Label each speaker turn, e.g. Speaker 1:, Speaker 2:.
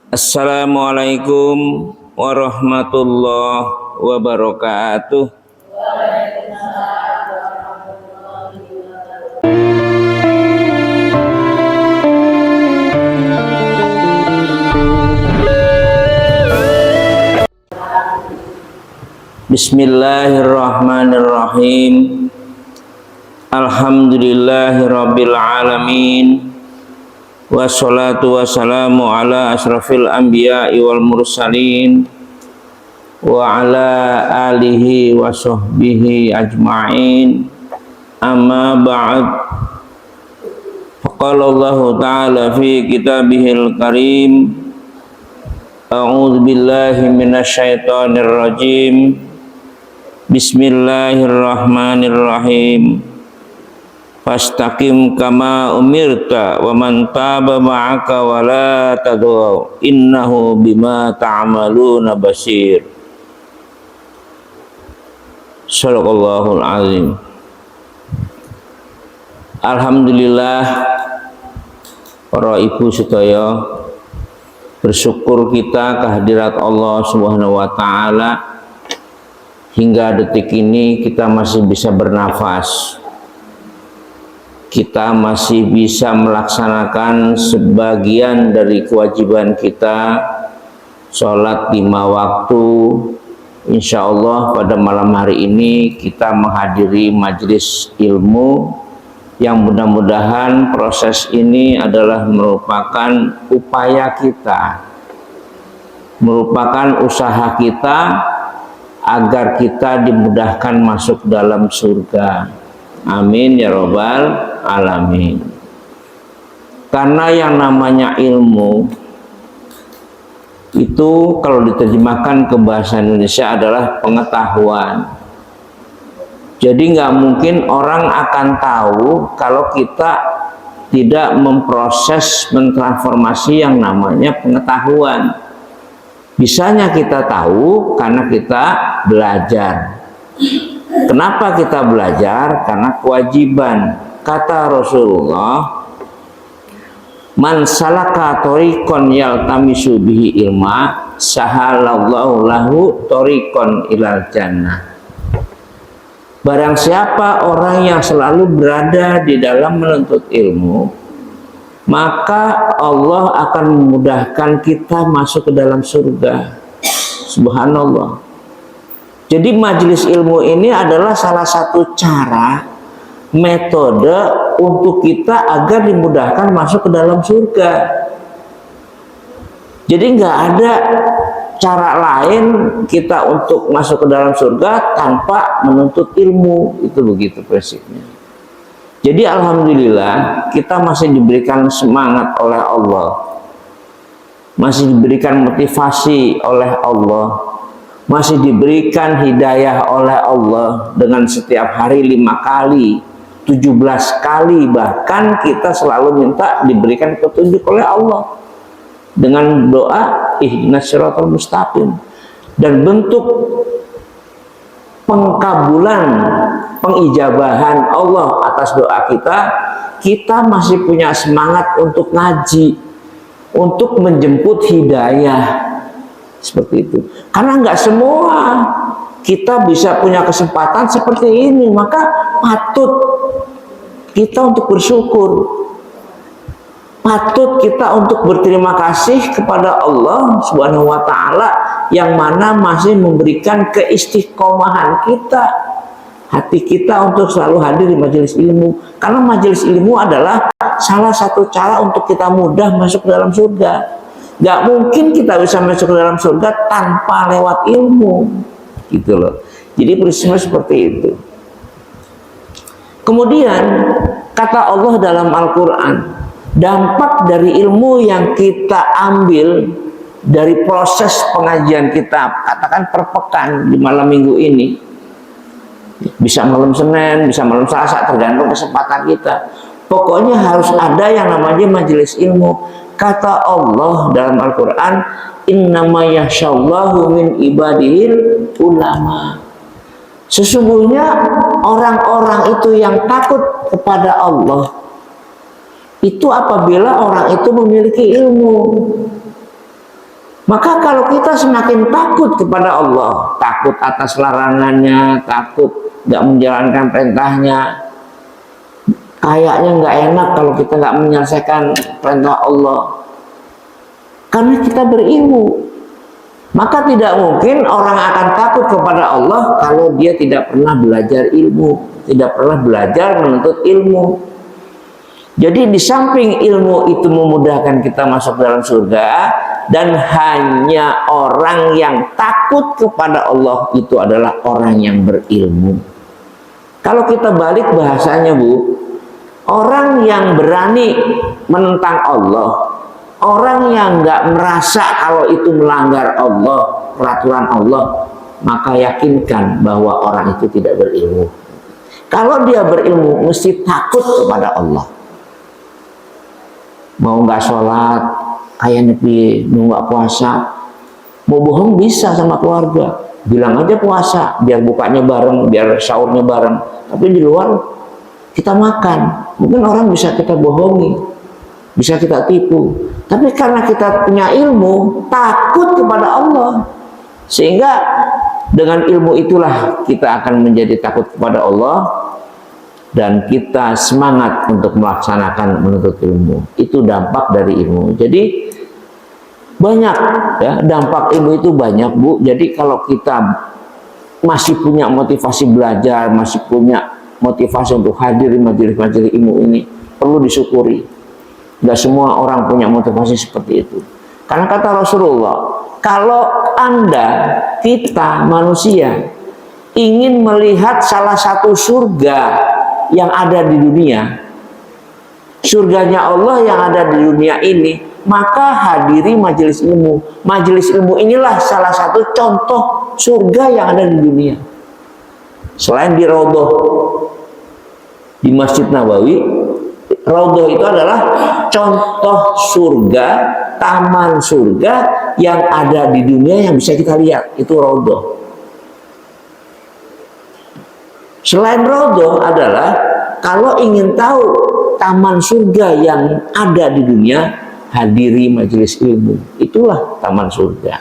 Speaker 1: Assalamualaikum warahmatullahi wabarakatuh. Bismillahirrahmanirrahim. Alhamdulillahirabbil alamin. Wassalatu wassalamu ala asrafil anbiya'i wal mursalin wa ala alihi wa sahbihi ajma'in. Amma ba'd. Faqala Allah ta'ala fi kitabihil karim, a'udzu billahi minasyaitonir rajim. Bismillahirrahmanirrahim. Fastaqim kama umirta wa man taba ma'aka wa la tadhaw innahu bima ta'maluna basir. Shadaqallahul azim. Alhamdulillah, para ibu sedaya, bersyukur kita kehadirat Allah Subhanahu wa taala hingga detik ini kita masih bisa bernafas. Kita masih bisa melaksanakan sebagian dari kewajiban kita, sholat 5 waktu. Insya Allah pada malam hari ini kita menghadiri majelis ilmu yang mudah-mudahan proses ini adalah merupakan upaya kita, merupakan usaha kita agar kita dimudahkan masuk dalam surga. Amin ya robbal alamin. Karena yang namanya ilmu itu kalau diterjemahkan ke bahasa Indonesia adalah pengetahuan. Jadi nggak mungkin orang akan tahu kalau kita tidak memproses, mentransformasi yang namanya pengetahuan. Bisanya kita tahu karena kita belajar. Kenapa kita belajar? Karena kewajiban. Kata Rasulullah, man salaka thoriqan yaltamisu bihi ilma sahalallahu lahu thoriqan ilal jannah. Barang siapa orang yang selalu berada di dalam menuntut ilmu, maka Allah akan memudahkan kita masuk ke dalam surga. Subhanallah. Jadi majelis ilmu ini adalah salah satu cara, metode untuk kita agar dimudahkan masuk ke dalam surga. Jadi nggak ada cara lain kita untuk masuk ke dalam surga tanpa menuntut ilmu. Itu begitu prinsipnya. Jadi alhamdulillah kita masih diberikan semangat oleh Allah, masih diberikan motivasi oleh Allah, masih diberikan hidayah oleh Allah dengan setiap hari 5 kali, 17 kali, bahkan kita selalu minta diberikan petunjuk oleh Allah dengan doa ihdinas siratal mustaqim. Dan bentuk pengkabulan, pengijabahan Allah atas doa kita, kita masih punya semangat untuk ngaji, untuk menjemput hidayah. Seperti itu. Karena nggak semua kita bisa punya kesempatan seperti ini, maka patut kita untuk bersyukur, patut kita untuk berterima kasih kepada Allah Subhanahu wa taala yang mana masih memberikan keistiqomahan kita, hati kita untuk selalu hadir di majelis ilmu. Karena majelis ilmu adalah salah satu cara untuk kita mudah masuk ke dalam surga. Gak mungkin kita bisa masuk ke dalam surga tanpa lewat ilmu, gitu loh. Jadi prinsipnya seperti itu. Kemudian kata Allah dalam Al-Quran, dampak dari ilmu yang kita ambil dari proses pengajian kita, katakan per pekan di malam minggu ini, bisa malam Senin, bisa malam Selasa, tergantung kesempatan kita. Pokoknya harus ada yang namanya majelis ilmu. Kata Allah dalam Al-Quran, innama yakhshallahu min ibadihil ulama. Sesungguhnya orang-orang itu yang takut kepada Allah itu apabila orang itu memiliki ilmu. Maka kalau kita semakin takut kepada Allah, takut atas larangannya, takut nggak menjalankan perintahnya, kayaknya nggak enak kalau kita nggak menyelesaikan perintah Allah. Karena kita berilmu, maka tidak mungkin orang akan takut kepada Allah kalau dia tidak pernah belajar ilmu, tidak pernah belajar menuntut ilmu. Jadi di samping ilmu itu memudahkan kita masuk dalam surga, dan hanya orang yang takut kepada Allah itu adalah orang yang berilmu. Kalau kita balik bahasanya, Bu, orang yang berani menentang Allah, orang yang nggak merasa kalau itu melanggar Allah, peraturan Allah, maka yakinkan bahwa orang itu tidak berilmu. Kalau dia berilmu, mesti takut kepada Allah. Mau nggak sholat, kayak nepi, mau nggak puasa, mau bohong bisa sama keluarga, bilang aja puasa, biar bukanya bareng, biar sahurnya bareng. Tapi di luar kita makan, mungkin orang bisa kita bohongi, bisa kita tipu. Tapi karena kita punya ilmu, takut kepada Allah, sehingga dengan ilmu itulah kita akan menjadi takut kepada Allah, dan kita semangat untuk melaksanakan menuntut ilmu. Itu dampak dari ilmu. Jadi banyak ya, dampak ilmu itu banyak, Bu. Jadi kalau kita masih punya motivasi belajar, masih punya motivasi untuk hadir di majelis-majelis ilmu ini, perlu disyukuri. Nggak semua orang punya motivasi seperti itu. Karena kata Rasulullah, kalau Anda, kita manusia ingin melihat salah satu surga yang ada di dunia, surganya Allah yang ada di dunia ini, maka hadiri majelis ilmu. Majelis ilmu inilah salah satu contoh surga yang ada di dunia. Selain di Raudhah, di Masjid Nabawi, Raudhah itu adalah contoh surga, taman surga yang ada di dunia yang bisa kita lihat. Itu Raudhah. Selain Raudhah adalah, kalau ingin tahu taman surga yang ada di dunia, hadiri majelis ilmu. Itulah taman surga.